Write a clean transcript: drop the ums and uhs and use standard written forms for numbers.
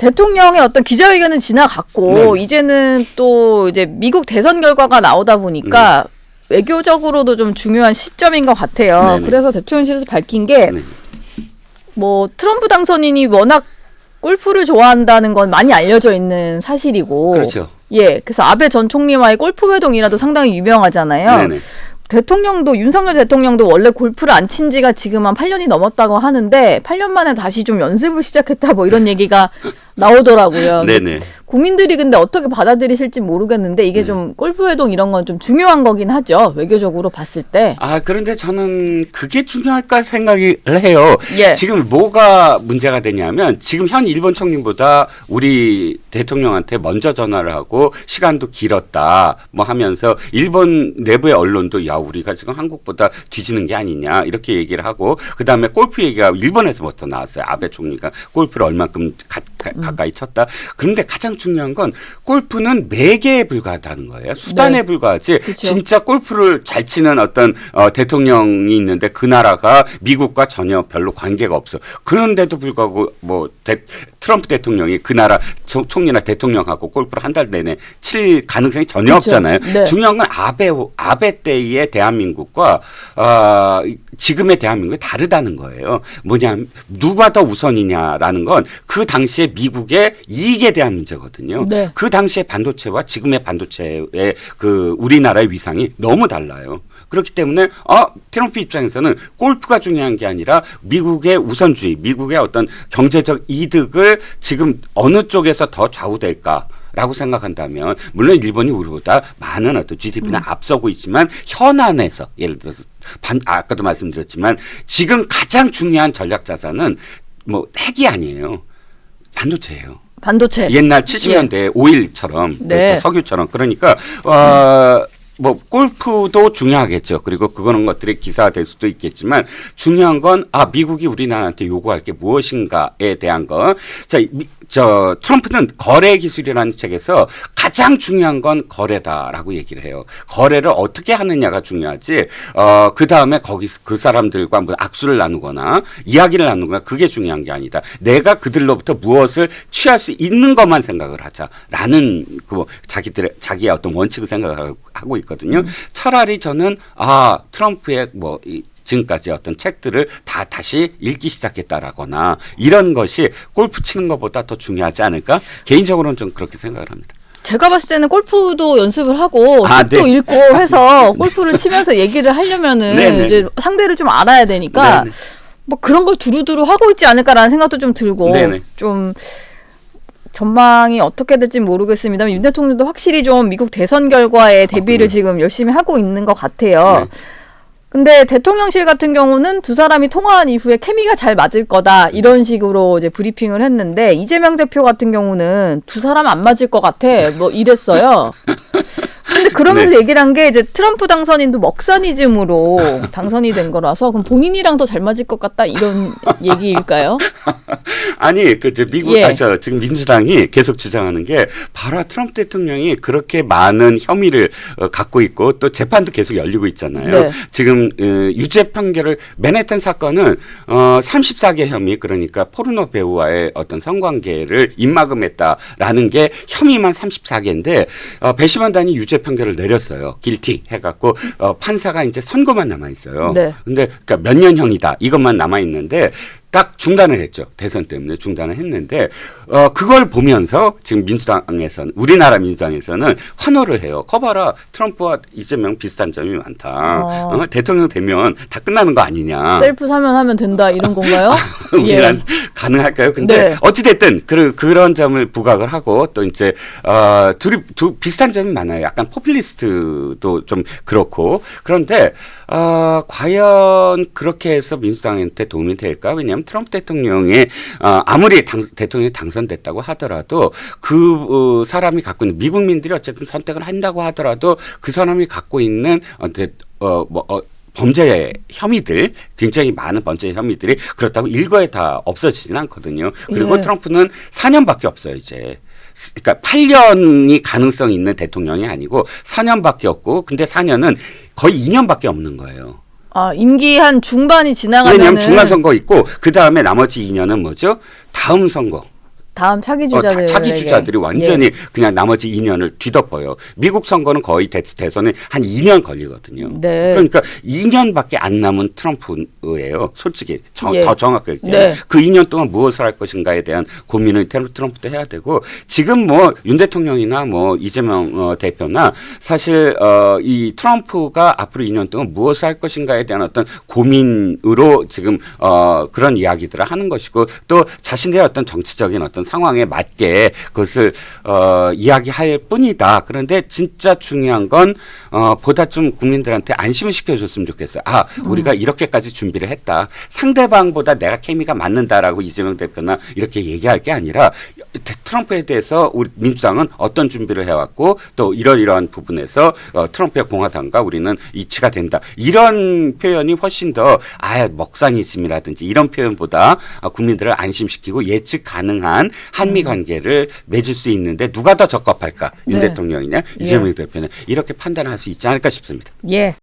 대통령의 어떤 기자회견은 지나갔고 네. 이제는 또 이제 미국 대선 결과가 나오다 보니까 외교적으로도 좀 중요한 시점인 것 같아요. 네네. 그래서 대통령실에서 밝힌 게 뭐 트럼프 당선인이 워낙 골프를 좋아한다는 건 많이 알려져 있는 사실이고, 그렇죠. 예, 그래서 아베 전 총리와의 골프 회동이라도 상당히 유명하잖아요. 네네. 대통령도 윤석열 대통령도 원래 골프를 안 친 지가 지금 한 8년이 넘었다고 하는데 8년 만에 다시 좀 연습을 시작했다 뭐 이런 얘기가 나오더라고요. 네네. 국민들이 근데 어떻게 받아들이실지 모르겠는데 이게 좀 골프 회동 이런 건 좀 중요한 거긴 하죠. 외교적으로 봤을 때. 아, 그런데 저는 그게 중요할까 생각을 해요. 예. 지금 뭐가 문제가 되냐면 지금 현 일본 총리보다 우리 대통령한테 먼저 전화를 하고 시간도 길었다 뭐 하면서 일본 내부의 언론도 야, 우리가 지금 한국보다 뒤지는 게 아니냐 이렇게 얘기를 하고 그다음에 골프 얘기가 일본에서부터 나왔어요. 아베 총리가 골프를 얼만큼 가까이 쳤다. 그런데 가장 중요한 건 골프는 매개에 불과하다는 거예요. 수단에 네. 불과하지. 그쵸. 진짜 골프를 잘 치는 어떤 대통령이 있는데 그 나라가 미국과 전혀 별로 관계가 없어. 그런데도 불구하고 뭐 트럼프 대통령이 그 나라 총리나 대통령하고 골프를 한 달 내내 칠 가능성이 전혀 그쵸. 없잖아요. 네. 중요한 건 아베 때의 대한민국과 지금의 대한민국이 다르다는 거예요. 뭐냐면 누가 더 우선이냐라는 건 그 당시에 미국의 이익에 대한 문제거든요. 네. 그 당시의 반도체와 지금의 반도체의 그 우리나라의 위상이 너무 달라요. 그렇기 때문에 트럼프 입장에서는 골프가 중요한 게 아니라 미국의 우선주의, 미국의 어떤 경제적 이득을 지금 어느 쪽에서 더 좌우될까? 라고 생각한다면 물론 일본이 우리보다 많은 어떤 GDP는 앞서고 있지만 현안에서 예를 들어서 아까도 말씀드렸지만 지금 가장 중요한 전략 자산은 뭐 핵이 아니에요. 반도체예요. 반도체. 옛날 70년대 오일처럼 네. 그렇죠. 석유처럼 그러니까 뭐 골프도 중요하겠죠. 그리고 그거는 것들이 기사화될 수도 있겠지만 중요한 건 미국이 우리나라한테 요구할 게 무엇인가에 대한 거. 자, 트럼프는 거래 기술이라는 책에서 가장 중요한 건 거래다라고 얘기를 해요. 거래를 어떻게 하느냐가 중요하지. 그 다음에 거기 그 사람들과 뭐 악수를 나누거나 이야기를 나누거나 그게 중요한 게 아니다. 내가 그들로부터 무엇을 취할 수 있는 것만 생각을 하자라는 그 자기의 어떤 원칙을 생각을 하고 있거든요. 차라리 저는 트럼프의 뭐 지금까지 어떤 책들을 다시 읽기 시작했다라거나 이런 것이 골프 치는 것보다 더 중요하지 않을까? 개인적으로는 좀 그렇게 생각을 합니다. 제가 봤을 때는 골프도 연습을 하고 책도 네. 읽고 해서 골프를 치면서 얘기를 하려면은 네네. 이제 상대를 좀 알아야 되니까 네네. 뭐 그런 걸 두루두루 하고 있지 않을까라는 생각도 좀 들고 네네. 좀 전망이 어떻게 될지 모르겠습니다만 윤 대통령도 확실히 좀 미국 대선 결과에 대비를 지금 열심히 하고 있는 것 같아요. 네. 근데 대통령실 같은 경우는 두 사람이 통화한 이후에 케미가 잘 맞을 거다 이런 식으로 이제 브리핑을 했는데 이재명 대표 같은 경우는 두 사람 안 맞을 것 같아 뭐 이랬어요. 근데 그러면서 네. 얘기를 한 게 이제 트럼프 당선인도 먹사니즘으로 당선이 된 거라서 그럼 본인이랑 더 잘 맞을 것 같다 이런 얘기일까요? 아니 미국 지금 민주당이 계속 주장하는 게 바로 트럼프 대통령이 그렇게 많은 혐의를 갖고 있고 또 재판도 계속 열리고 있잖아요. 네. 지금 유죄 판결을 맨해튼 사건은 34개 혐의 그러니까 포르노 배우와의 어떤 성관계를 입막음했다라는 게 혐의만 34개인데 배심원단이 유죄 판결을 내렸어요. 길티 해갖고 판사가 이제 선고만 남아 있어요. 네. 근데 그러니까 몇 년형이다 이것만 남아 있는데. 딱 중단을 했죠. 대선 때문에 중단을 했는데 그걸 보면서 지금 민주당에서는 우리나라 민주당에서는 환호를 해요. 커봐라 트럼프와 이재명 비슷한 점이 많다. 대통령 되면 다 끝나는 거 아니냐. 셀프 사면하면 된다 이런 건가요? 우리는 가능할까요? 근데 네. 어찌됐든 그런 점을 부각을 하고 또 이제 둘이 비슷한 점이 많아요. 약간 포퓰리스트도 좀 그렇고 그런데 과연 그렇게 해서 민주당한테 도움이 될까? 왜냐하면 트럼프 대통령의 아무리 대통령이 당선됐다고 하더라도 그 사람이 갖고 있는 미국민들이 어쨌든 선택을 한다고 하더라도 그 사람이 갖고 있는 범죄 혐의들 굉장히 많은 범죄 혐의들이 그렇다고 일거에 다 없어지진 않거든요. 그리고 예. 트럼프는 4년밖에 없어요 이제. 그러니까 8년이 가능성 있는 대통령이 아니고 4년밖에 없고 근데 4년은 거의 2년밖에 없는 거예요. 임기 한 중반이 지나가면은 왜냐하면 중간 선거 있고 그 다음에 나머지 2년은 뭐죠? 다음 선거. 다음 차기 주자들 차기 주자들이 완전히 그냥 나머지 2년을 뒤덮어요. 미국 선거는 거의 대선에 한 2년 걸리거든요. 네. 그러니까 2년밖에 안 남은 트럼프예요. 솔직히 예. 더 정확하게 네. 그 2년 동안 무엇을 할 것인가에 대한 고민을 트럼프도 해야 되고 지금 뭐 윤 대통령이나 뭐 이재명 대표나 사실 이 트럼프가 앞으로 2년 동안 무엇을 할 것인가에 대한 어떤 고민으로 지금 그런 이야기들을 하는 것이고 또 자신의 어떤 정치적인 어떤 상황에 맞게 그것을 이야기할 뿐이다. 그런데 진짜 중요한 건 보다 좀 국민들한테 안심을 시켜줬으면 좋겠어요. 아, 우리가 이렇게까지 준비를 했다. 상대방보다 내가 케미가 맞는다라고 이재명 대표나 이렇게 얘기할 게 아니라 트럼프에 대해서 우리 민주당은 어떤 준비를 해왔고 또 이러이러한 부분에서 트럼프의 공화당과 우리는 이치가 된다. 이런 표현이 훨씬 더 먹상이즘이라든지 이런 표현보다 국민들을 안심시키고 예측 가능한 한미 관계를 맺을 수 있는데 누가 더 적합할까? 윤 네. 대통령이냐 이재명 대표는 이렇게 판단할 수 있지 않을까 싶습니다. 예.